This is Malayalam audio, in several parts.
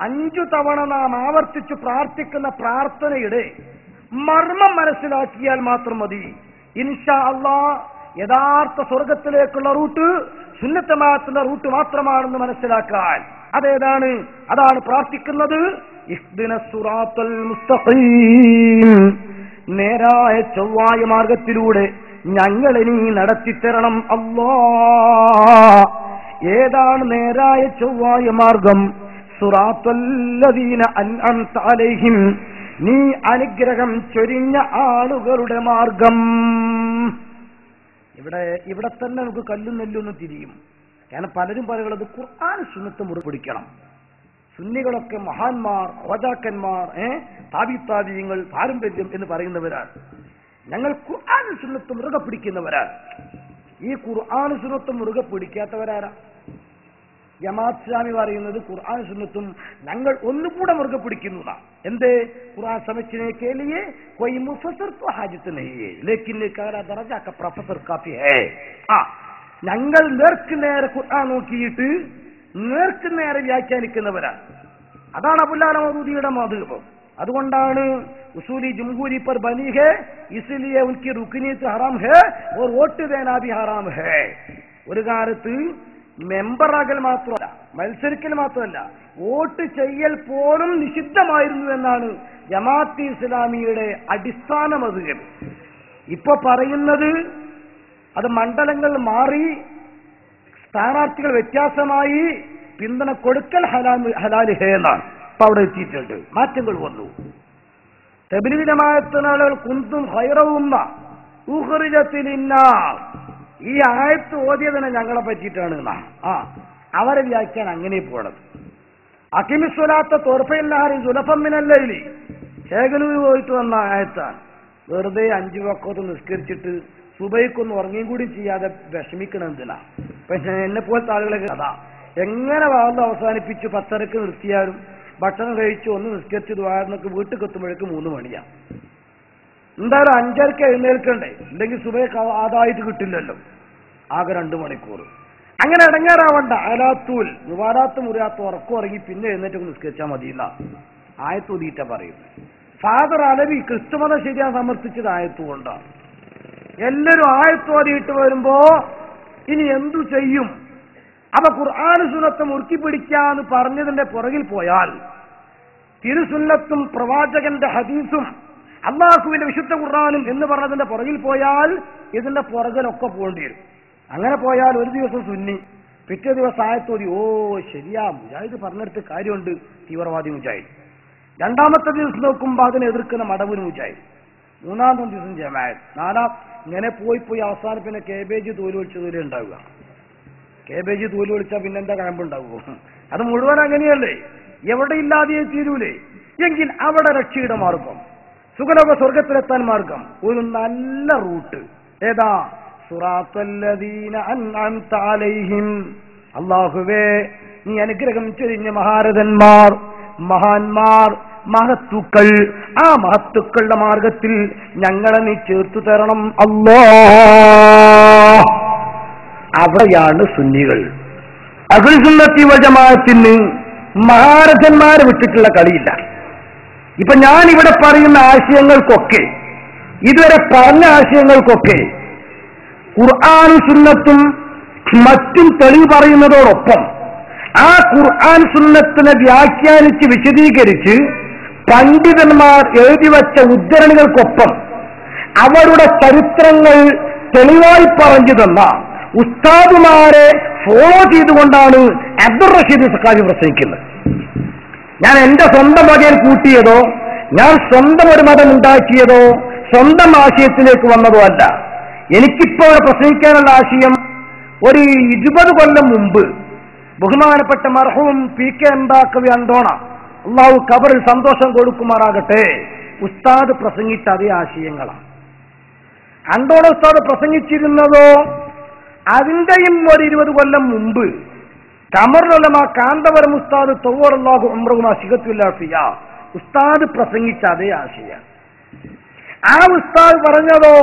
5 തവണ നാം ആവർത്തിച്ച് പ്രാർത്ഥിക്കുന്ന പ്രാർത്ഥനയുടെ മർമ്മം മനസ്സിലാക്കിയാൽ മാത്രം മതി. ഇൻഷാ അല്ലാഹ് യഥാർത്ഥ സ്വർഗത്തിലേക്കുള്ള റൂട്ട് സുന്നത്ത് ജമാഅത്തിന്റെ റൂട്ട് മാത്രമാണെന്ന് മനസ്സിലാക്കാൻ. അതേതാണ്? അതാണ് പ്രാർത്ഥിക്കുന്നത്, ഇഹ്ദിനസ് സിറാത്തൽ മുസ്തഖീം, നേരായ ചൊവ്വായ മാർഗത്തിലൂടെ ഞങ്ങളെ നീ നടത്തിത്തരണം അല്ലാഹ്. ഏതാണ് നേരായ ചൊവ്വായ മാർഗം? സിറാത്തല്ലദീന അൻഅംത അലൈഹിം, നീ അനുഗ്രഹം ചൊരിഞ്ഞ ആളുകളുടെ മാർഗം. ഇവിടെ തന്നെ നമുക്ക് കല്ലും നെല്ലൊന്നും തിരിയും. കാരണം പലരും പറയുന്നത് ഖുർആൻ സുന്നത്ത് മുറുകെ പിടിക്കണം. സുന്നികളൊക്കെ മഹാന്മാർ, ഹോജാക്കന്മാർ, താബിത്താബിയങ്ങൾ, പാരമ്പര്യം എന്ന് പറയുന്നവരാണ്. ഞങ്ങൾ ഖുർആൻ സുന്നത്ത് മുറുകെ പിടിക്കുന്നവരാണ്. ഈ ഖുർആൻ സുന്നത്ത് മുറുകെ പിടിക്കാത്തവരാരാ? ജമാഅത്ത് ഇസ്ലാമി പറയുന്നത് ഖുർആൻ സുന്നത്തും ഞങ്ങൾ ഒന്നുകൂടെ മുറുകെ പിടിക്കുന്നതാണ്. എന്തേ? ഖുർആൻ സമझने के लिए कोई मुफस्सिर तो हाजत नहीं है लेकिन काला दर्जा का प्रोफेसर काफी है. ഞങ്ങൾ നേർക്ക് നേരെ ഖുർആൻ നോക്കിയിട്ട് നേർക്ക് നേരെ വ്യാഖ്യാനിക്കുന്നവരാണ്. അതാണ് അബുൽ മൗദൂദിയുടെ മാതൃക. അതുകൊണ്ടാണ് ഉസൂലി ജംഹൂരി पर बनी है इसलिए उनकी रुकनीयत हराम है और वोट देना भी हराम है. ഒരു കാലത്ത് മെമ്പറാകൽ മാത്രമല്ല, മത്സരിക്കൽ മാത്രമല്ല, വോട്ട് ചെയ്യൽ പോലും നിഷിദ്ധമായിരുന്നു എന്നാണ് ജമാഅത്ത് ഇസ്ലാമിയുടെ അടിസ്ഥാന മദ്ഹബ്. ഇപ്പൊ പറയുന്നത് അത് മണ്ഡലങ്ങൾ മാറി, സ്ഥാനാർത്ഥികൾ വ്യത്യാസമായി, പിന്തുണ കൊടുക്കൽ ഹലാല് ഹേ എന്നാണ്. ഇപ്പൊ അവിടെ എത്തിയിട്ടുണ്ട്, മാറ്റങ്ങൾ വന്നു. തബ്ലീഗ് ജമാഅത്തിനാളുകൾ കുന്തും ഖൈറ ഉമ്മ ഉഖ്രിജത്തിൽ ഇന്നാസ്, ഈ ആയത്ത് ഓതിയതിനെ ഞങ്ങളെ പറ്റിയിട്ടാണ്. അവരെ വ്യാഖ്യാനം അങ്ങനെ പോണത്. അഖിമിസ്വലാത്ത തോർഫയില്ലാരി സുലഫമ്മിനല്ലി ശേഖലൂർ പോയിട്ട് വന്ന ആയത്താണ്. വെറുതെ 5 വഖത്ത് നിസ്കരിച്ചിട്ട് സുബൈക്കൊന്നും ഉറങ്ങിയും കൂടി ചെയ്യാതെ വിഷമിക്കണം എന്തിനാ? പക്ഷെ എന്നെ പോലത്തെ ആളുകളൊക്കെ അതാ എങ്ങനെ വാർന്ന് അവസാനിപ്പിച്ച് 10:30 നിർത്തിയാലും ഭക്ഷണം കഴിച്ച് ഒന്ന് നിസ്കരിച്ച് ദ്വാരനൊക്കെ വീട്ടിൽ എത്തുമ്പോഴേക്ക് 3 മണിയാണ്. എന്തായാലും 5:30 എഴുന്നേൽക്കണ്ടേ? ഇല്ലെങ്കിൽ സുബൈ അതായിട്ട് കിട്ടില്ലല്ലോ, ആകെ 2 മണിക്കൂർ. അങ്ങനെ ഇടങ്ങേറാവണ്ട. അലാത്തൂൽ മുവാരാത്ത് മുറിയാത്ത ഉറക്കം ഉറങ്ങി പിന്നെ എഴുന്നേറ്റ് നിസ്കരിച്ചാൽ മതി എന്നാ ആയത്തൂതിയിട്ട പറയുന്നത്. ഫാദർ അലവി ക്രിസ്തുമതം ശരിയാ സമർത്ഥിച്ചത് ആയത്തുകൊണ്ടാണ്. എല്ലാവരും ആയത്തോതിയിട്ട് വരുമ്പോ ഇനി എന്തു ചെയ്യും? അപ്പൊ ഖുർആൻ സുന്നത്ത് മുറുക്കി പിടിക്കാന്ന് പറഞ്ഞതിന്റെ പുറകിൽ പോയാൽ, തിരുസുന്നത്തും പ്രവാചകന്റെ ഹദീസും അള്ളാഹുവിന്റെ വിശുദ്ധ ഖുർആനും എന്ന് പറഞ്ഞതിന്റെ പുറകിൽ പോയാൽ ഇതിന്റെ പുറകിലൊക്കെ പോകേണ്ടി വരും. അങ്ങനെ പോയാൽ ഒരു ദിവസം സുന്നി, പിറ്റേ ദിവസം ആയത്തോതി, ഓ ശരിയാ മുജാഹിദ് പറഞ്ഞെടുത്ത് കാര്യമുണ്ട്, തീവ്രവാദി മുജാഹിദ്. 2ാമത്തെ ദിവസം നോക്കുമ്പോൾ അതിനെ എതിർക്കുന്ന മടവൂർ മുജാഹിദ്. 3ാമത്തെ ദിവസം ജമാഅത്ത്. 4 ഇങ്ങനെ പോയി അവസാനം പിന്നെ കേബേജ് തോല് ഒളിച്ചതുപോലെ ഉണ്ടാവുക. കേബേജ് തോല് ഒളിച്ചാൽ പിന്നെ എന്താ കഴമ്പുണ്ടാവുമോ? അത് മുഴുവൻ അങ്ങനെയല്ലേ? എവിടെ ഇല്ലാതെ തീരൂലേ? എങ്കിൽ അവിടെ രക്ഷയുടെ മാർഗം, സുഖലോക സ്വർഗത്തിലെത്താൻ മാർഗം, ഒരു നല്ല റൂട്ട് ഏതാ? സിറാത്തല്ലദീന അൻഅംത അലൈഹിം, അല്ലാഹുവേ നീ അനുഗ്രഹം ചൊരിഞ്ഞ മഹാരഥന്മാർ, മഹാന്മാർ, മഹത്തുക്കൾ, ആ മഹത്തുക്കളുടെ മാർഗത്തിൽ ഞങ്ങളെ നീ ചേർത്തു തരണം അല്ലാഹ്. അവിടെയാണ് സുന്നികൾ. അഹ്ലുൽ സുന്നത്തി വൽ ജമാഅത്തിന് മഹാരഥന്മാരെ വിട്ടിട്ടുള്ള കളിയില്ല. ഇപ്പൊ ഞാൻ ഇവിടെ പറയുന്ന ആശയങ്ങൾക്കൊക്കെ, ഇതുവരെ പറഞ്ഞ ആശയങ്ങൾക്കൊക്കെ ഖുർആനും സുന്നത്തും മറ്റും തെളിവ് പറയുന്നതോടൊപ്പം ആ ഖുർആൻ സുന്നത്തിനെ വ്യാഖ്യാനിച്ച് വിശദീകരിച്ച് പണ്ഡിതന്മാർ എഴുതി വച്ച ഉദ്ധരണികൾക്കൊപ്പം അവരുടെ ചരിത്രങ്ങൾ തെളിവായി പറഞ്ഞു തന്ന ഉസ്താദുമാരെ ഫോളോ ചെയ്തുകൊണ്ടാണ് അബ്ദുർ റഷീദ് സഖാഫി പ്രസംഗിക്കുന്നത്. ഞാൻ എന്റെ സ്വന്തം വകയിൽ കൂട്ടിയതോ, ഞാൻ സ്വന്തം ഒരു മതം ഉണ്ടാക്കിയതോ, സ്വന്തം ആശയത്തിലേക്ക് വന്നതോ അല്ല. എനിക്കിപ്പോൾ പ്രസംഗിക്കാനുള്ള ആശയം ഒരു 20 കൊല്ലം മുമ്പ് ബഹുമാനപ്പെട്ട മർഹൂം PK എംബാക്കവി അണ്ടോണ, അള്ളാഹു ഖബറിൽ സന്തോഷം കൊടുക്കുമാറാകട്ടെ, ഉസ്താദ് പ്രസംഗിച്ച അതേ ആശയങ്ങളാണ്. അണ്ടോണ ഉസ്താദ് പ്രസംഗിച്ചിരുന്നതോ അതിന്റെയും ഒരു 20 കൊല്ലം മുമ്പ് കമറുലമ കാന്തപുരം ഉസ്താദ് തവ്വറല്ലാഹു ഉംറഹുമാ സിഗത്തുല്ലാഫിയ ഉസ്താദ് പ്രസംഗിച്ച അതേ ആശയം. ആ ഉസ്താദ് പറഞ്ഞതോ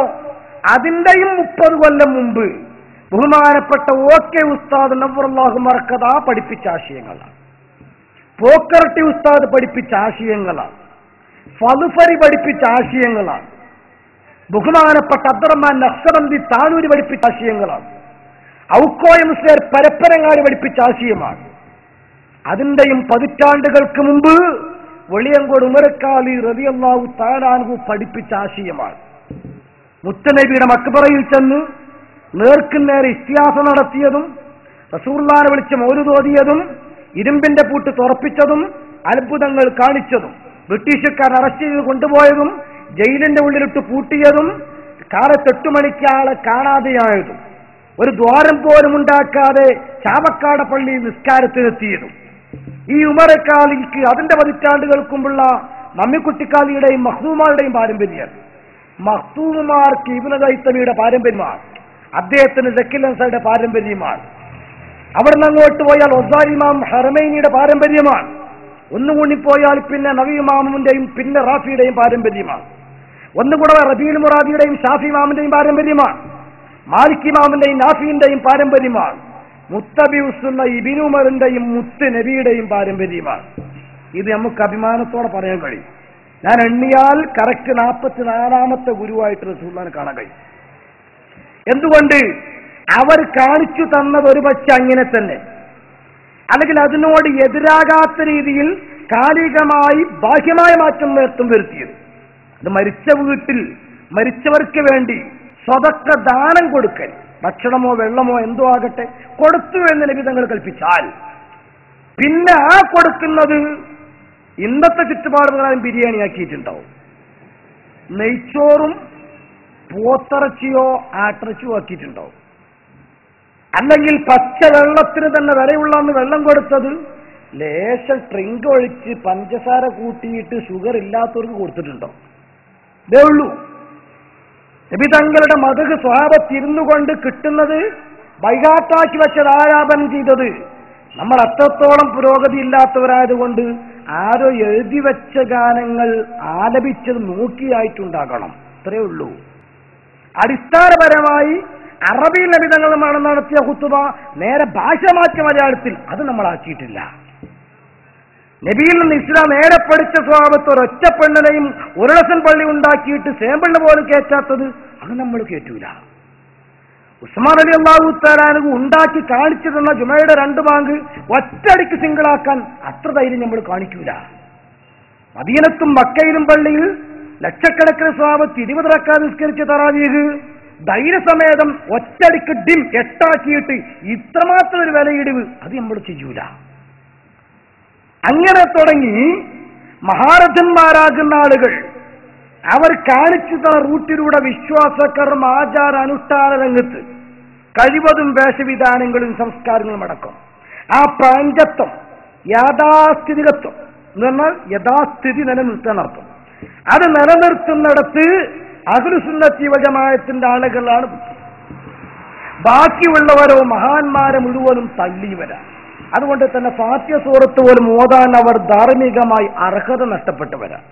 അതിന്റെയും 30 കൊല്ലം മുമ്പ് ബഹുമാനപ്പെട്ട OK ഉസ്താദ് നവ്വറല്ലാഹു മർക്കദ പഠിപ്പിച്ച ആശയങ്ങളാണ്. പോക്കർട്ടി ഉസ്താദ് പഠിപ്പിച്ച ആശയങ്ങളാണ്, ഫലുഫരി പഠിപ്പിച്ച ആശയങ്ങളാണ്, ബഹുമാനപ്പെട്ട അബ്ദുറഹ്മാൻ നഖ്ശബന്ദി താനൂരി പഠിപ്പിച്ച ആശയങ്ങളാണ്, ഔക്കോയ മുസ്ലിയാർ പരപ്പനങ്ങാടി പഠിപ്പിച്ച ആശയമാണ്. അതിന്റെയും പതിറ്റാണ്ടുകൾക്ക് മുമ്പ് വെളിയങ്കോട് ഉമറക്കാലി റളിയല്ലാഹു തആല അൻഹു പഠിപ്പിച്ച ആശയമാണ്. മുത്തനബിയുടെ മക്ബറയിൽ ചെന്ന് നേർക്കുനേരെ ഇസ്തിയാസ നടത്തിയതും റസൂലുള്ളാഹിനെ വിളിച്ച് മൗലിദ് ഓതിയതും ഇരുമ്പിന്റെ പൂട്ട് തുറപ്പിച്ചതും അത്ഭുതങ്ങൾ കാണിച്ചതും ബ്രിട്ടീഷുകാർ അറസ്റ്റ് ചെയ്ത് കൊണ്ടുപോയതും ജയിലിന്റെ ഉള്ളിലിട്ട് പൂട്ടിയതും കാലത്ത് 8 മണിക്ക് ആളെ കാണാതെയായതും ഒരു ദ്വാരം പോലും ഉണ്ടാക്കാതെ ചാവക്കാട് പള്ളി നിസ്കാരത്തിനെത്തിയതും ഈ ഉമറക്കാലിക്ക് അതിന്റെ പതിറ്റാണ്ടുകൾക്ക് മുമ്പുള്ള മമ്മിക്കുട്ടിക്കാലിയുടെയും മഖ്ദൂമാരുടെയും പാരമ്പര്യം. മഖ്ദൂമാർക്ക് ഇബ്നു ഹൈതമിയുടെ പാരമ്പര്യമാണ്, അദ്ദേഹത്തിന് സക്കീൽ അൻസാരിയുടെ പാരമ്പര്യമാണ്. അവിടുന്ന് അങ്ങോട്ട് പോയാൽ ഒസാരി ഇമാം ഹറമൈനിയുടെ പാരമ്പര്യമാണ്. ഒന്നുകൂടി പോയാൽ പിന്നെ നബി ഇമാമിന്റെയും പിന്നെ റാഫിയുടെയും പാരമ്പര്യമാണ്. ഒന്നുകൂടെ റബീഉൽ മുറാദിയുടെയും ഷാഫി ഇമാമിന്റെയും പാരമ്പര്യമാണ്. മാലിക് ഇമാമിന്റെയും നാഫിന്റെയും പാരമ്പര്യമാണ്. മുത്തബിഉസുന്ന ഇബ്നു ഉമറിന്റെയും മുത്ത് നബിയുടെയും പാരമ്പര്യമാണ്. ഇത് നമുക്ക് അഭിമാനത്തോടെ പറയാൻ കഴിയും. ഞാൻ എണ്ണിയാൽ കറക്റ്റ് 44ാമത്തെ ഗുരുവായിട്ട് റസൂലുള്ളാഹിനെ കാണാൻ കഴിയും. എന്തുകൊണ്ട്? അവർ കാണിച്ചു തന്നത് ഒരു പക്ഷെ അങ്ങനെ തന്നെ, അല്ലെങ്കിൽ അതിനോട് എതിരാകാത്ത രീതിയിൽ കാലികമായി ബാഹ്യമായ മാറ്റം വരുത്തിയത്. അത് മരിച്ച വീട്ടിൽ മരിച്ചവർക്ക് വേണ്ടി സ്വതക്ക ദാനം കൊടുക്കൽ, ഭക്ഷണമോ വെള്ളമോ എന്തോ ആകട്ടെ കൊടുത്തു എന്ന് നബി തങ്ങൾ കൽപ്പിച്ചാൽ പിന്നെ ആ കൊടുക്കുന്നത് ഇന്നത്തെ ചുറ്റുപാട് പ്രകാരം ബിരിയാണി ആക്കിയിട്ടുണ്ടാവും, നെയ്ച്ചോറും പോത്തിറച്ചിയോ ആട്ടിറച്ചിയോ ആക്കിയിട്ടുണ്ടാവും. അല്ലെങ്കിൽ പച്ച വെള്ളത്തിന് തന്നെ വിലയുള്ളന്ന് വെള്ളം കൊടുത്തത് ലേശം ഡ്രിങ്ക് ഒഴിച്ച് പഞ്ചസാര കൂട്ടിയിട്ട് ഷുഗർ ഇല്ലാത്തവർക്ക് കൊടുത്തിട്ടുണ്ടോ? ഇതേ ഉള്ളൂ. നബി തങ്ങളുടെ മദഹ് സ്വഹാബത്ത് ഇരുന്നു കൊണ്ട് കിട്ടുന്നത് ബൈഹാട്ടാക്കി വെച്ചത് ആലാപനം ചെയ്തത് നമ്മൾ അത്രത്തോളം പുരോഗതി ഇല്ലാത്തവരായതുകൊണ്ട് ആരോ എഴുതി വെച്ച ഗാനങ്ങൾ ആലപിച്ചത് നോക്കിയായിട്ടുണ്ടാകണം. ഇത്രയേ ഉള്ളൂ. അടിസ്ഥാനപരമായി അറബിയിൽ നബി തങ്ങൾ നടത്തിയ ഖുതുബ നേരെ ഭാഷ മാറ്റിയ മലയാളത്തിൽ അത് നമ്മൾ ആക്കിയിട്ടില്ല. നബിയിൽ നിന്ന് ഇസ്ലാം നേരെ പഠിച്ച സ്വഭാവത്ത് ഒരൊറ്റ പെണ്ണിനെയും ഒരു ഡസൻ പള്ളി ഉണ്ടാക്കിയിട്ട് സേമ്പിളിന് പോലും കയറ്റാത്തത് അത് നമ്മൾ കേറ്റൂല. ഉസ്മാൻ റളിയല്ലാഹു തആല അൻഹു ഉണ്ടാക്കി കാണിച്ചു തന്ന ജുമയുടെ 2 ബാങ്ക് ഒറ്റയടിക്ക് സിംഗിളാക്കാൻ അത്ര ധൈര്യം നമ്മൾ കാണിക്കൂല. മദീനത്തും മക്കയിലും പള്ളിയിൽ ലക്ഷക്കണക്കിന് സ്വഭാവത്ത് 20 റക്അത്ത് നിസ്കരിച്ച തറാവീഹ് ധൈര്യസമേതം ഒറ്റയടിക്ക് 8 ആക്കിയിട്ട് ഇത്രമാത്രം ഒരു വിലയിടിവ് അത് നമ്മൾ ചെയ്യൂല. അങ്ങനെ തുടങ്ങി മഹാരഥന്മാരാകുന്ന ആളുകൾ അവർ കാണിച്ചു തന്ന റൂട്ടിലൂടെ വിശ്വാസക്കർമ്മ ആചാര അനുഷ്ഠാന രംഗത്ത് കഴിവതും വേഷവിധാനങ്ങളും സംസ്കാരങ്ങളും അടക്കം ആ പ്രാഞ്ചത്വം യാഥാസ്ഥിതികത്വം എന്ന് പറഞ്ഞാൽ യഥാസ്ഥിതി നിലനിർത്താനർത്ഥം. അത് നിലനിർത്തുന്നിടത്ത് അഹ്ലുസുന്നത്തി വൽ ജമാഅത്തിന്റെ ആളുകളാണ്. ബാക്കിയുള്ളവരോ മഹാന്മാരെ മുഴുവനും തള്ളിവരാം. അതുകൊണ്ട് തന്നെ ഫാത്തിഹ സൂറത്ത് പോലും ഓതാൻ അവർ ധാർമ്മികമായി അർഹത നഷ്ടപ്പെട്ടു വരാം.